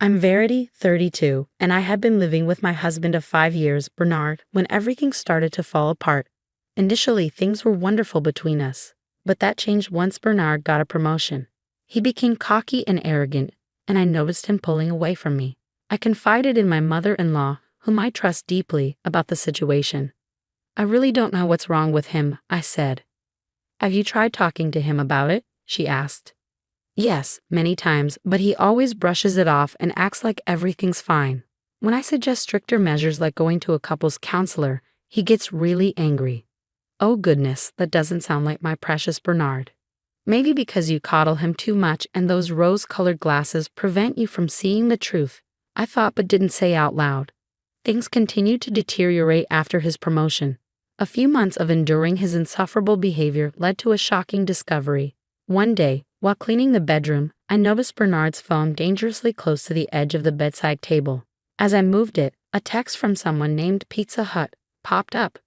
I'm Verity, 32, and I had been living with my husband of 5 years, Bernard, when everything started to fall apart. Initially, things were wonderful between us, but that changed once Bernard got a promotion. He became cocky and arrogant, and I noticed him pulling away from me. I confided in my mother-in-law, whom I trust deeply, about the situation. I really don't know what's wrong with him, I said. Have you tried talking to him about it? She asked. Yes, many times, but he always brushes it off and acts like everything's fine. When I suggest stricter measures like going to a couples counselor, he gets really angry. Oh goodness, that doesn't sound like my precious Bernard. Maybe because you coddle him too much and those rose-colored glasses prevent you from seeing the truth, I thought but didn't say out loud. Things continued to deteriorate after his promotion. A few months of enduring his insufferable behavior led to a shocking discovery. One day, while cleaning the bedroom, I noticed Bernard's phone dangerously close to the edge of the bedside table. As I moved it, a text from someone named Pizza Hut popped up.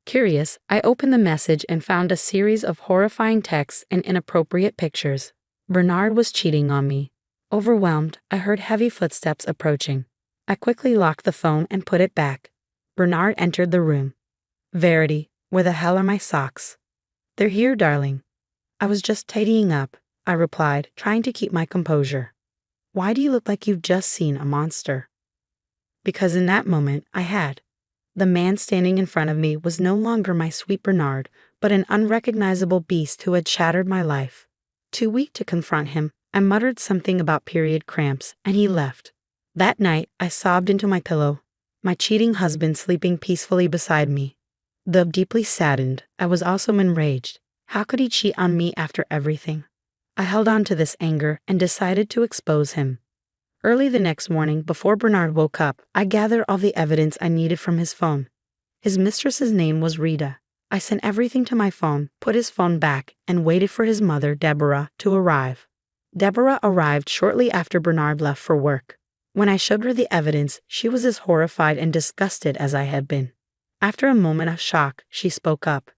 Curious, I opened the message and found a series of horrifying texts and inappropriate pictures. Bernard was cheating on me. Overwhelmed, I heard heavy footsteps approaching. I quickly locked the phone and put it back. Bernard entered the room. Verity, where the hell are my socks? They're here, darling. I was just tidying up, I replied, trying to keep my composure. Why do you look like you've just seen a monster? Because in that moment, I had. The man standing in front of me was no longer my sweet Bernard, but an unrecognizable beast who had shattered my life. Too weak to confront him, I muttered something about period cramps, and he left. That night, I sobbed into my pillow, my cheating husband sleeping peacefully beside me. Though deeply saddened, I was also enraged. How could he cheat on me after everything? I held on to this anger and decided to expose him. Early the next morning, before Bernard woke up, I gathered all the evidence I needed from his phone. His mistress's name was Rita. I sent everything to my phone, put his phone back, and waited for his mother, Deborah, to arrive. Deborah arrived shortly after Bernard left for work. When I showed her the evidence, she was as horrified and disgusted as I had been. After a moment of shock, she spoke up.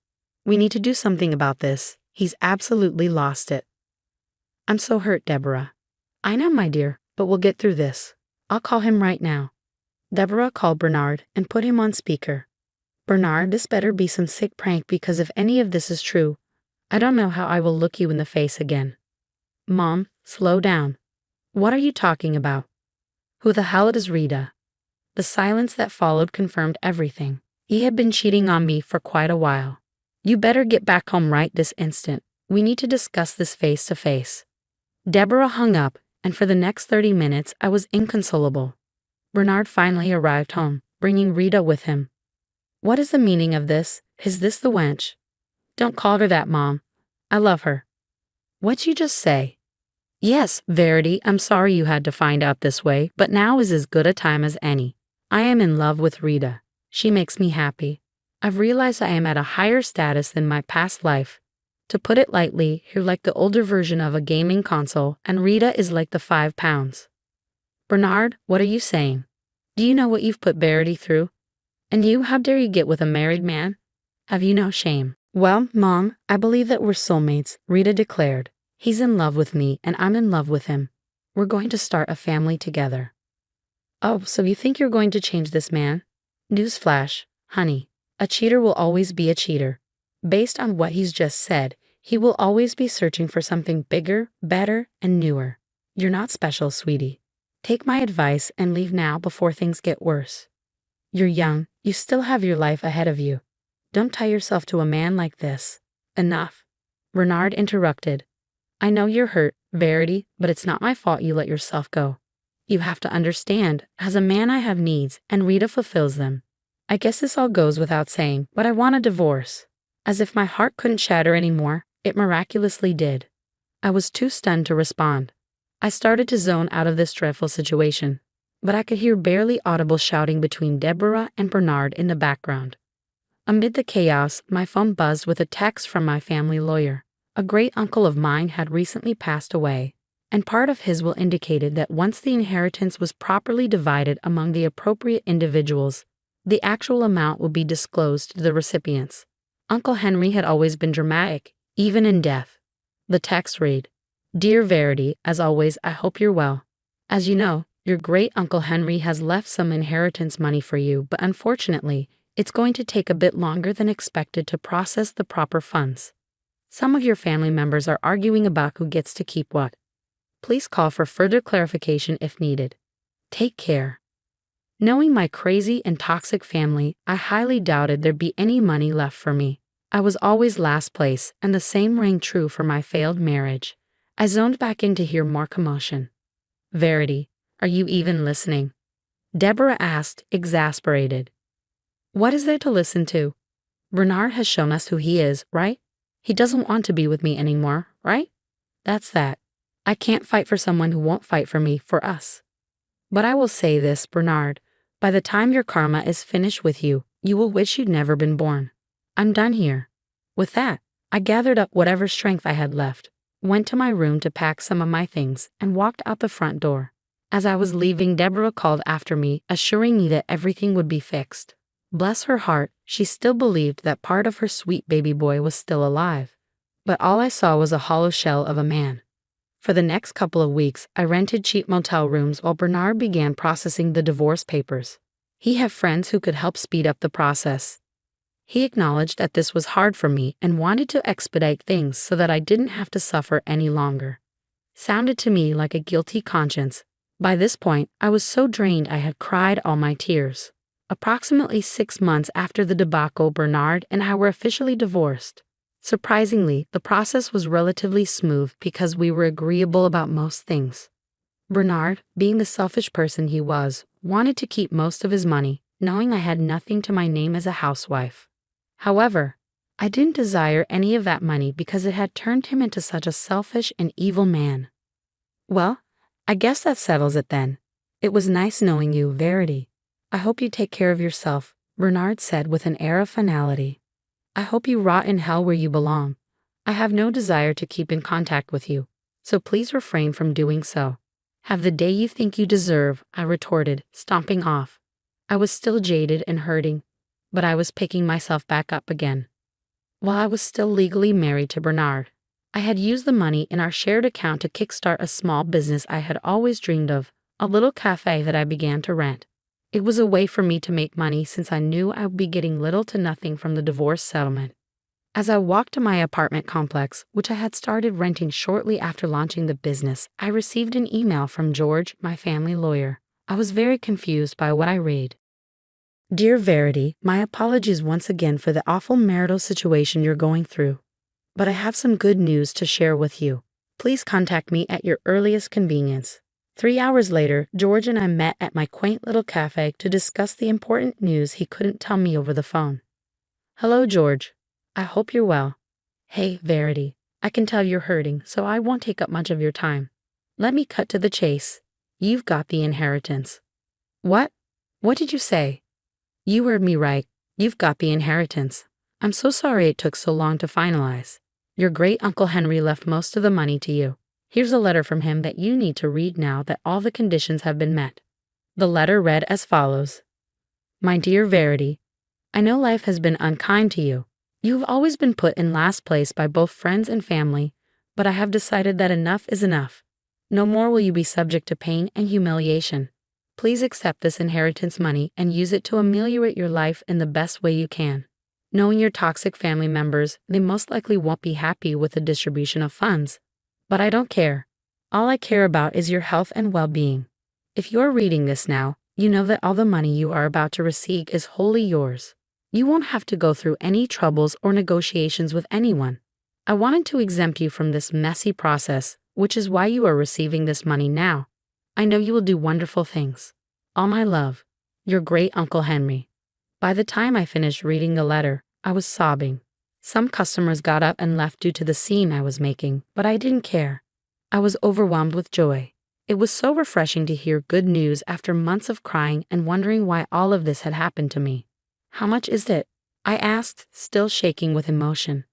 We need to do something about this. He's absolutely lost it. I'm so hurt, Deborah. I know, my dear, but we'll get through this. I'll call him right now. Deborah called Bernard and put him on speaker. Bernard, this better be some sick prank because if any of this is true, I don't know how I will look you in the face again. Mom, slow down. What are you talking about? Who the hell is Rita? The silence that followed confirmed everything. He had been cheating on me for quite a while. You better get back home right this instant. We need to discuss this face to face. Deborah hung up, and for the next 30 minutes I was inconsolable. Bernard finally arrived home, bringing Rita with him. What is the meaning of this? Is this the wench? Don't call her that, Mom. I love her. What'd you just say? Yes, Verity, I'm sorry you had to find out this way, but now is as good a time as any. I am in love with Rita. She makes me happy. I've realized I am at a higher status than my past life. To put it lightly, you're like the older version of a gaming console, and Rita is like the 5 pounds. Bernard, what are you saying? Do you know what you've put Verity through? And you, how dare you get with a married man? Have you no shame? Well, Mom, I believe that we're soulmates, Rita declared. He's in love with me, and I'm in love with him. We're going to start a family together. Oh, so you think you're going to change this man? Newsflash, honey. A cheater will always be a cheater. Based on what he's just said, he will always be searching for something bigger, better, and newer. You're not special, sweetie. Take my advice and leave now before things get worse. You're young. You still have your life ahead of you. Don't tie yourself to a man like this. Enough. Bernard interrupted. I know you're hurt, Verity, but it's not my fault you let yourself go. You have to understand, as a man I have needs, and Rita fulfills them. I guess this all goes without saying, but I want a divorce. As if my heart couldn't shatter anymore, it miraculously did. I was too stunned to respond. I started to zone out of this dreadful situation, but I could hear barely audible shouting between Deborah and Bernard in the background. Amid the chaos, my phone buzzed with a text from my family lawyer. A great uncle of mine had recently passed away, and part of his will indicated that once the inheritance was properly divided among the appropriate individuals, the actual amount would be disclosed to the recipients. Uncle Henry had always been dramatic, even in death. The text read, Dear Verity, as always, I hope you're well. As you know, Your great Uncle Henry has left some inheritance money for you, but unfortunately, it's going to take a bit longer than expected to process the proper funds. Some of your family members are arguing about who gets to keep what. Please call for further clarification if needed. Take care. Knowing my crazy and toxic family, I highly doubted there'd be any money left for me. I was always last place, and the same rang true for my failed marriage. I zoned back in to hear more commotion. Verity, are you even listening? Deborah asked, exasperated. What is there to listen to? Bernard has shown us who he is, right? He doesn't want to be with me anymore, right? That's that. I can't fight for someone who won't fight for me, for us. But I will say this, Bernard, by the time your karma is finished with you, you will wish you'd never been born. I'm done here. With that, I gathered up whatever strength I had left, went to my room to pack some of my things, and walked out the front door. As I was leaving, Deborah called after me, assuring me that everything would be fixed. Bless her heart, she still believed that part of her sweet baby boy was still alive. But all I saw was a hollow shell of a man. For the next couple of weeks, I rented cheap motel rooms while Bernard began processing the divorce papers. He had friends who could help speed up the process. He acknowledged that this was hard for me and wanted to expedite things so that I didn't have to suffer any longer. Sounded to me like a guilty conscience. By this point, I was so drained I had cried all my tears. Approximately 6 months after the debacle, Bernard and I were officially divorced. Surprisingly, the process was relatively smooth because we were agreeable about most things. Bernard, being the selfish person he was, wanted to keep most of his money, knowing I had nothing to my name as a housewife. However, I didn't desire any of that money because it had turned him into such a selfish and evil man. Well, I guess that settles it then. It was nice knowing you, Verity. I hope you take care of yourself, Bernard said with an air of finality. I hope you rot in hell where you belong. I have no desire to keep in contact with you, so please refrain from doing so. Have the day you think you deserve, I retorted, stomping off. I was still jaded and hurting, but I was picking myself back up again. While I was still legally married to Bernard, I had used the money in our shared account to kickstart a small business I had always dreamed of, a little cafe that I began to rent. It was a way for me to make money since I knew I would be getting little to nothing from the divorce settlement. As I walked to my apartment complex, which I had started renting shortly after launching the business, I received an email from George, my family lawyer. I was very confused by what I read. Dear Verity, my apologies once again for the awful marital situation you're going through. But I have some good news to share with you. Please contact me at your earliest convenience. 3 hours later, George and I met at my quaint little cafe to discuss the important news he couldn't tell me over the phone. Hello, George. I hope you're well. Hey, Verity. I can tell you're hurting, so I won't take up much of your time. Let me cut to the chase. You've got the inheritance. What? What did you say? You heard me right. You've got the inheritance. I'm so sorry it took so long to finalize. Your great Uncle Henry left most of the money to you. Here's a letter from him that you need to read now that all the conditions have been met. The letter read as follows. My dear Verity, I know life has been unkind to you. You have always been put in last place by both friends and family, but I have decided that enough is enough. No more will you be subject to pain and humiliation. Please accept this inheritance money and use it to ameliorate your life in the best way you can. Knowing your toxic family members, they most likely won't be happy with the distribution of funds. But I don't care. All I care about is your health and well-being. If you're reading this now, you know that all the money you are about to receive is wholly yours. You won't have to go through any troubles or negotiations with anyone. I wanted to exempt you from this messy process, which is why you are receiving this money now. I know you will do wonderful things. All my love, your great Uncle Henry. By the time I finished reading the letter, I was sobbing. Some customers got up and left due to the scene I was making, but I didn't care. I was overwhelmed with joy. It was so refreshing to hear good news after months of crying and wondering why all of this had happened to me. How much is it? I asked, still shaking with emotion.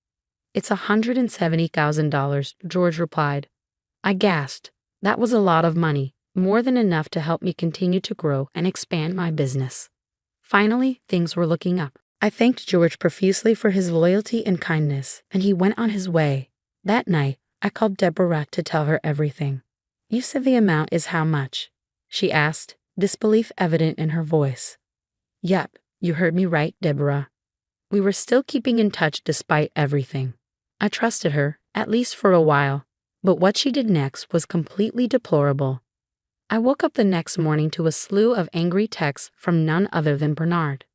It's $170,000, George replied. I gasped. That was a lot of money, more than enough to help me continue to grow and expand my business. Finally, things were looking up. I thanked George profusely for his loyalty and kindness, and he went on his way. That night, I called Deborah to tell her everything. You said the amount is how much? she asked, disbelief evident in her voice. Yep, you heard me right, Deborah. We were still keeping in touch despite everything. I trusted her, at least for a while, but what she did next was completely deplorable. I woke up the next morning to a slew of angry texts from none other than Bernard.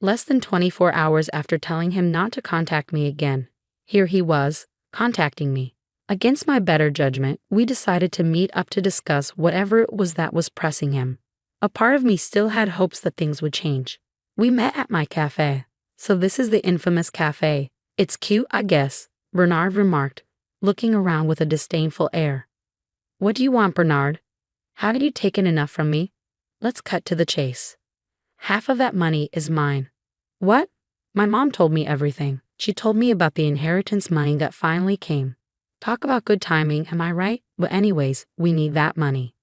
Less than 24 hours after telling him not to contact me again, here he was, contacting me. Against my better judgment, we decided to meet up to discuss whatever it was that was pressing him. A part of me still had hopes that things would change. We met at my cafe. So this is the infamous cafe. It's cute, I guess, Bernard remarked, looking around with a disdainful air. What do you want, Bernard? Haven't you taken enough from me? Let's cut to the chase. Half of that money is mine. What? My mom told me everything. She told me about the inheritance money that finally came. Talk about good timing, am I right? But anyways, we need that money.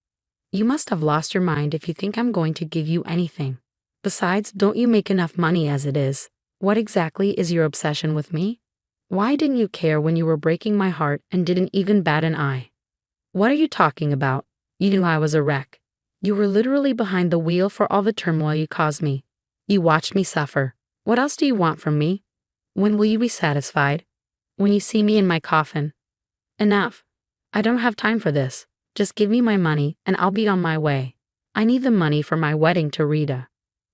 You must have lost your mind if you think I'm going to give you anything. Besides, don't you make enough money as it is? What exactly is your obsession with me? Why didn't you care when you were breaking my heart and didn't even bat an eye? What are you talking about? You knew I was a wreck. You were literally behind the wheel for all the turmoil you caused me. You watched me suffer. What else do you want from me? When will you be satisfied? When you see me in my coffin? Enough. I don't have time for this. Just give me my money and I'll be on my way. I need the money for my wedding to Rita.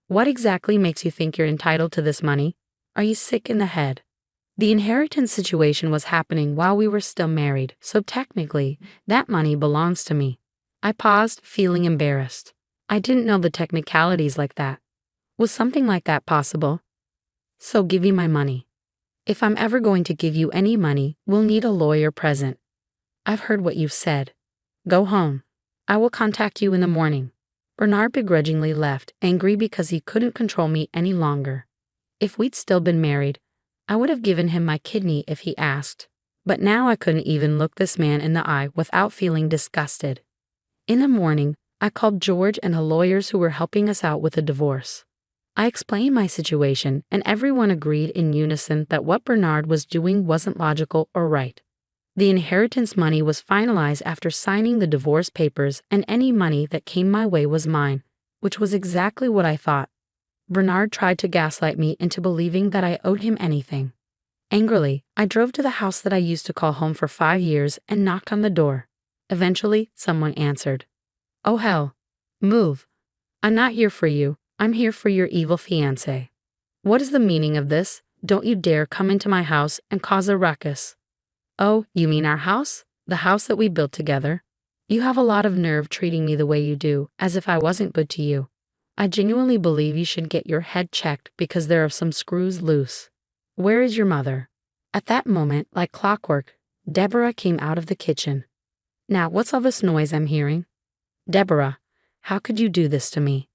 What exactly makes you think you're entitled to this money? Are you sick in the head? The inheritance situation was happening while we were still married, so technically, that money belongs to me. I paused, feeling embarrassed. I didn't know the technicalities like that. Was something like that possible? So give me my money. If I'm ever going to give you any money, we'll need a lawyer present. I've heard what you've said. Go home. I will contact you in the morning. Bernard begrudgingly left, angry because he couldn't control me any longer. If we'd still been married, I would have given him my kidney if he asked. But now I couldn't even look this man in the eye without feeling disgusted. In the morning, I called George and the lawyers who were helping us out with the divorce. I explained my situation, and everyone agreed in unison that what Bernard was doing wasn't logical or right. The inheritance money was finalized after signing the divorce papers, and any money that came my way was mine, which was exactly what I thought. Bernard tried to gaslight me into believing that I owed him anything. Angrily, I drove to the house that I used to call home for 5 years and knocked on the door. Eventually, someone answered. Oh hell. Move. I'm not here for you. I'm here for your evil fiancé. What is the meaning of this? Don't you dare come into my house and cause a ruckus. Oh, you mean our house? The house that we built together? You have a lot of nerve treating me the way you do, as if I wasn't good to you. I genuinely believe you should get your head checked because there are some screws loose. Where is your mother? At that moment, like clockwork, Deborah came out of the kitchen. Now, what's all this noise I'm hearing? Deborah, how could you do this to me?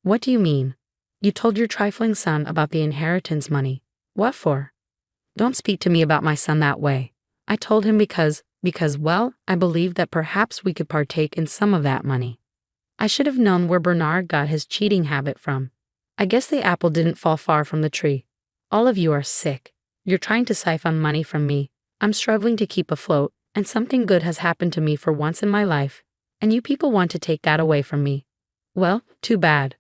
What do you mean? You told your trifling son about the inheritance money. What for? Don't speak to me about my son that way. I told him because, well, I believed that perhaps we could partake in some of that money. I should have known where Bernard got his cheating habit from. I guess the apple didn't fall far from the tree. All of you are sick. You're trying to siphon money from me. I'm struggling to keep afloat, and something good has happened to me for once in my life, and you people want to take that away from me. Well, too bad.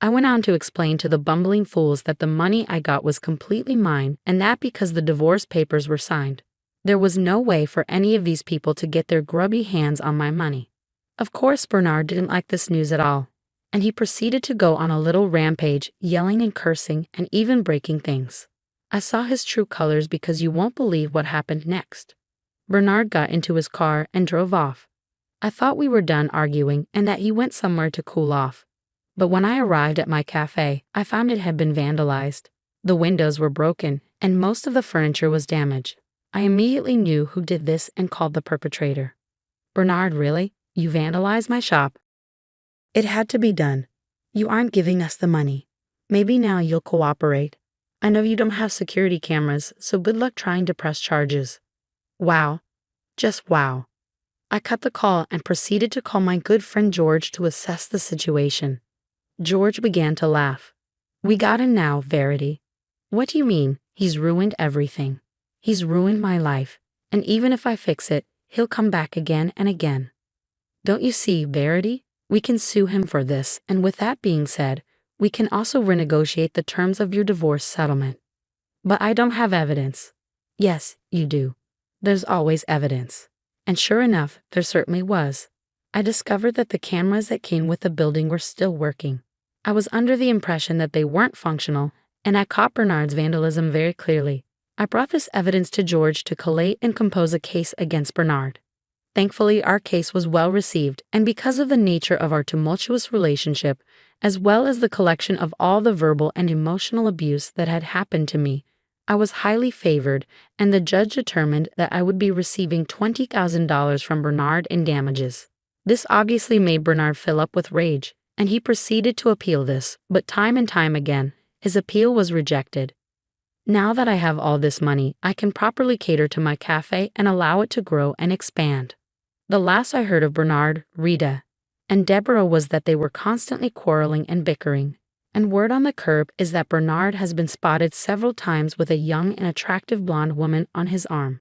I went on to explain to the bumbling fools that the money I got was completely mine, and that because the divorce papers were signed. There was no way for any of these people to get their grubby hands on my money. Of course, Bernard didn't like this news at all, and he proceeded to go on a little rampage, yelling and cursing and even breaking things. I saw his true colors because you won't believe what happened next. Bernard got into his car and drove off. I thought we were done arguing and that he went somewhere to cool off. But when I arrived at my cafe, I found it had been vandalized. The windows were broken and most of the furniture was damaged. I immediately knew who did this and called the perpetrator. Bernard, really? You vandalized my shop? It had to be done. You aren't giving us the money. Maybe now you'll cooperate. I know you don't have security cameras, so good luck trying to press charges. Wow. Just wow. I cut the call and proceeded to call my good friend George to assess the situation. George began to laugh. We got him now, Verity. What do you mean? He's ruined everything. He's ruined my life, and even if I fix it, he'll come back again and again. Don't you see, Verity? We can sue him for this, and with that being said, we can also renegotiate the terms of your divorce settlement. But I don't have evidence. Yes, you do. There's always evidence. And sure enough, there certainly was. I discovered that the cameras that came with the building were still working. I was under the impression that they weren't functional, and I caught Bernard's vandalism very clearly. I brought this evidence to George to collate and compose a case against Bernard. Thankfully, our case was well received, and because of the nature of our tumultuous relationship, as well as the collection of all the verbal and emotional abuse that had happened to me, I was highly favored, and the judge determined that I would be receiving $20,000 from Bernard in damages. This obviously made Bernard fill up with rage, and he proceeded to appeal this, but time and time again, his appeal was rejected. Now that I have all this money, I can properly cater to my cafe and allow it to grow and expand. The last I heard of Bernard, Rita, and Deborah was that they were constantly quarreling and bickering. And word on the curb is that Bernard has been spotted several times with a young and attractive blonde woman on his arm.